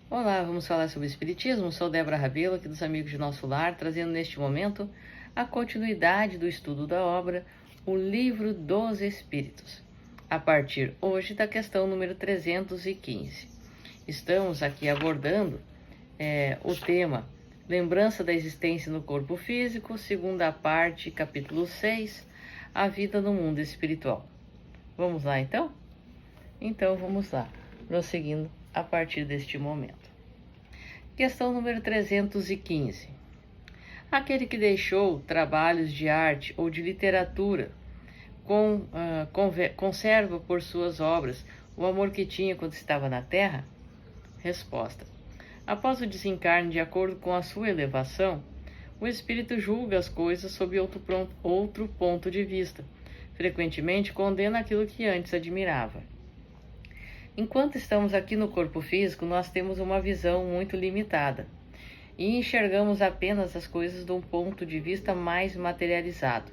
Olá, vamos falar sobre Espiritismo. Sou Débora Rabelo, aqui dos Amigos de Nosso Lar, trazendo neste momento a continuidade do estudo da obra O Livro dos Espíritos, a partir hoje da questão número 315. Estamos aqui abordando o tema Lembrança da Existência no Corpo Físico, segunda parte, capítulo 6, A Vida no Mundo Espiritual. Vamos lá então? Então vamos lá, prosseguindo a partir deste momento. Questão número 315. Aquele que deixou trabalhos de arte ou de literatura conserva por suas obras o amor que tinha quando estava na Terra? Resposta. Após o desencarne, de acordo com a sua elevação, o espírito julga as coisas sob outro ponto de vista. Frequentemente condena aquilo que antes admirava. Enquanto estamos aqui no corpo físico, nós temos uma visão muito limitada e enxergamos apenas as coisas de um ponto de vista mais materializado.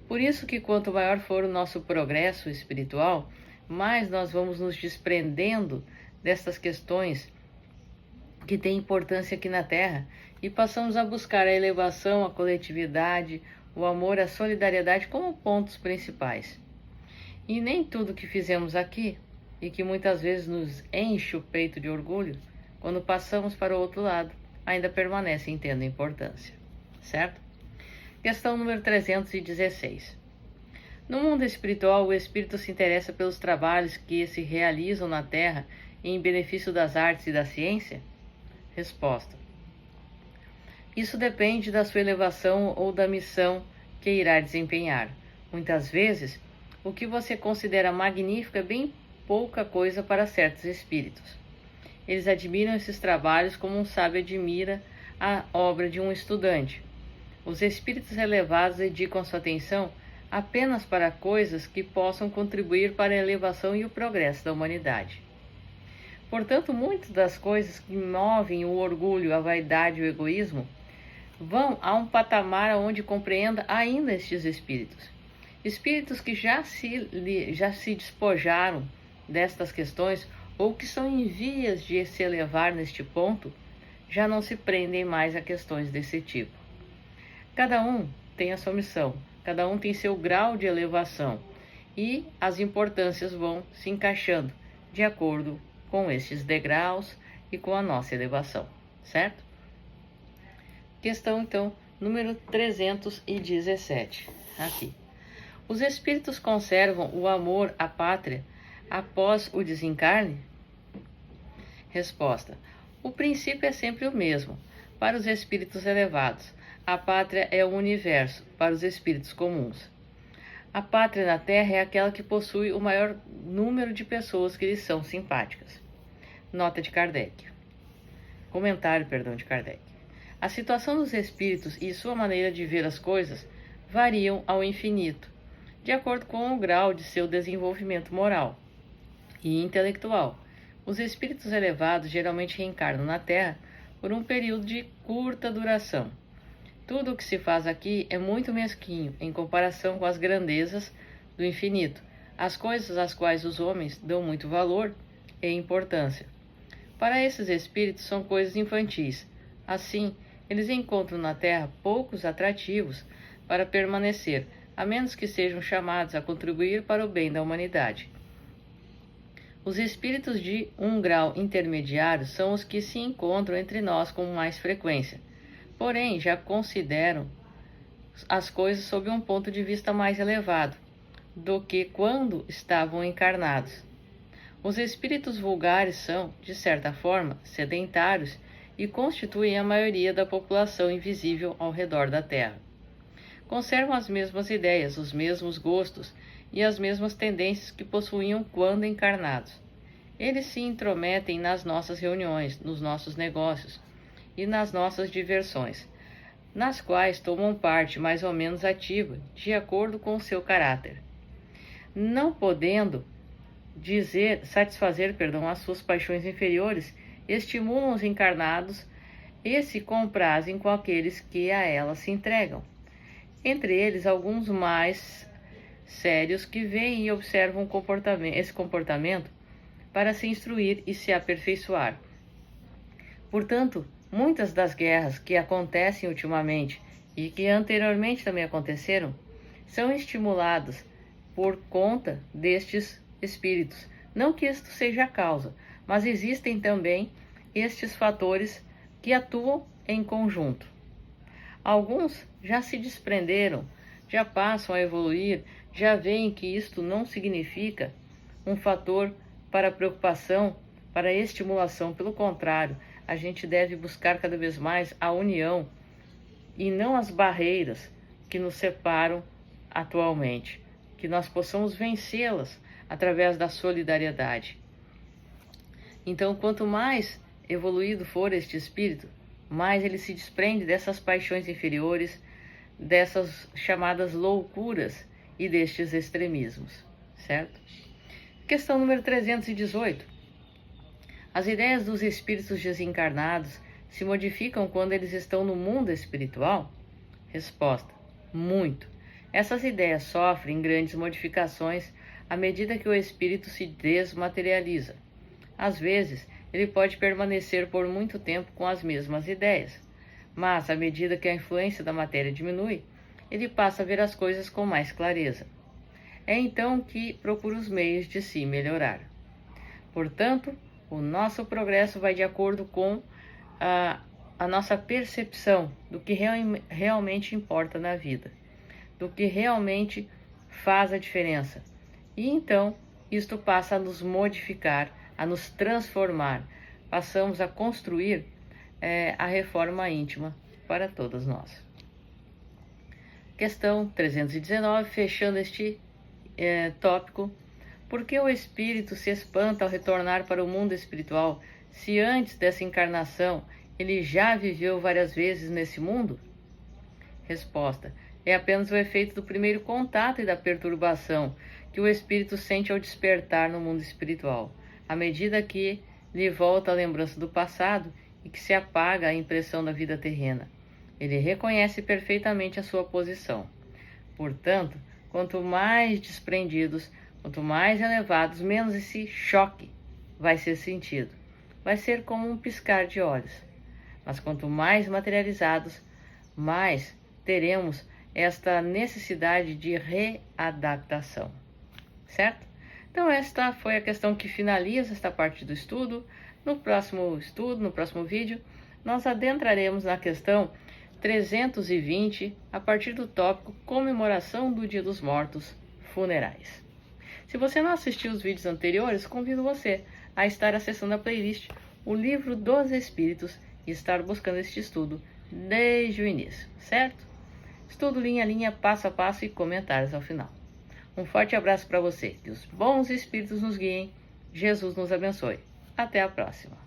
Por isso que quanto maior for o nosso progresso espiritual, mais nós vamos nos desprendendo dessas questões que têm importância aqui na Terra e passamos a buscar a elevação, a coletividade, o amor, a solidariedade como pontos principais. E nem tudo que fizemos aqui e que muitas vezes nos enche o peito de orgulho, quando passamos para o outro lado, ainda permanecem tendo importância, certo? Questão número 316. No mundo espiritual, o espírito se interessa pelos trabalhos que se realizam na Terra em benefício das artes e da ciência? Resposta. Isso depende da sua elevação ou da missão que irá desempenhar. Muitas vezes, o que você considera magnífico é bem pouca coisa para certos espíritos. Eles admiram esses trabalhos como um sábio admira a obra de um estudante. Os espíritos elevados dedicam sua atenção apenas para coisas que possam contribuir para a elevação e o progresso da humanidade. Portanto, muitas das coisas que movem o orgulho, a vaidade e o egoísmo vão a um patamar onde compreenda ainda estes espíritos. Espíritos que já se despojaram destas questões ou que são em vias de se elevar neste ponto, já não se prendem mais a questões desse tipo. Cada um tem a sua missão, cada um tem seu grau de elevação e as importâncias vão se encaixando de acordo com estes degraus e com a nossa elevação, certo? Questão, então, número 317, aqui. Os espíritos conservam o amor à pátria após o desencarne? Resposta. O princípio é sempre o mesmo. Para os espíritos elevados, a pátria é o universo, para os espíritos comuns. A pátria na Terra é aquela que possui o maior número de pessoas que lhes são simpáticas. Nota de Kardec. Comentário, de Kardec. A situação dos espíritos e sua maneira de ver as coisas variam ao infinito, de acordo com o grau de seu desenvolvimento moral e intelectual. Os espíritos elevados geralmente reencarnam na Terra por um período de curta duração. Tudo o que se faz aqui é muito mesquinho em comparação com as grandezas do infinito, as coisas às quais os homens dão muito valor e importância. Para esses espíritos são coisas infantis. Assim, eles encontram na Terra poucos atrativos para permanecer, a menos que sejam chamados a contribuir para o bem da humanidade. Os espíritos de um grau intermediário são os que se encontram entre nós com mais frequência, porém já consideram as coisas sob um ponto de vista mais elevado do que quando estavam encarnados. Os espíritos vulgares são, de certa forma, sedentários e constituem a maioria da população invisível ao redor da Terra. Conservam as mesmas ideias, os mesmos gostos e as mesmas tendências que possuíam quando encarnados. Eles se intrometem nas nossas reuniões, nos nossos negócios e nas nossas diversões, nas quais tomam parte mais ou menos ativa, de acordo com o seu caráter. Não podendo satisfazer as suas paixões inferiores, estimulam os encarnados e se comprazem com aqueles que a elas se entregam. Entre eles, alguns mais sérios que veem e observam esse comportamento para se instruir e se aperfeiçoar. Portanto, muitas das guerras que acontecem ultimamente e que anteriormente também aconteceram são estimuladas por conta destes espíritos. Não que isto seja a causa, mas existem também estes fatores que atuam em conjunto. Alguns já se desprenderam, já passam a evoluir, já veem que isto não significa um fator para preocupação, para estimulação. Pelo contrário, a gente deve buscar cada vez mais a união e não as barreiras que nos separam atualmente, que nós possamos vencê-las através da solidariedade. Então, quanto mais evoluído for este espírito, mais ele se desprende dessas paixões inferiores, dessas chamadas loucuras e destes extremismos, certo? Questão número 318. As ideias dos espíritos desencarnados se modificam quando eles estão no mundo espiritual? Resposta: muito. Essas ideias sofrem grandes modificações à medida que o espírito se desmaterializa. Às vezes, ele pode permanecer por muito tempo com as mesmas ideias, mas à medida que a influência da matéria diminui, ele passa a ver as coisas com mais clareza. É então que procura os meios de se melhorar. Portanto, o nosso progresso vai de acordo com a nossa percepção do que realmente importa na vida, do que realmente faz a diferença. E então, isto passa a nos modificar, a nos transformar. Passamos a construir a reforma íntima para todas nós. Questão 319, fechando este tópico. Por que o espírito se espanta ao retornar para o mundo espiritual, se antes dessa encarnação ele já viveu várias vezes nesse mundo? Resposta: é apenas o efeito do primeiro contato e da perturbação que o espírito sente ao despertar no mundo espiritual, à medida que lhe volta a lembrança do passado e que se apaga a impressão da vida terrena. Ele reconhece perfeitamente a sua posição. Portanto, quanto mais desprendidos, quanto mais elevados, menos esse choque vai ser sentido. Vai ser como um piscar de olhos. Mas quanto mais materializados, mais teremos esta necessidade de readaptação. Certo? Então esta foi a questão que finaliza esta parte do estudo. No próximo vídeo, nós adentraremos na questão 320, a partir do tópico Comemoração do Dia dos Mortos Funerais. Se você não assistiu os vídeos anteriores, convido você a estar acessando a playlist O Livro dos Espíritos e estar buscando este estudo desde o início, certo? Estudo linha a linha, passo a passo e comentários ao final. Um forte abraço para você, que os bons espíritos nos guiem, Jesus nos abençoe. Até a próxima.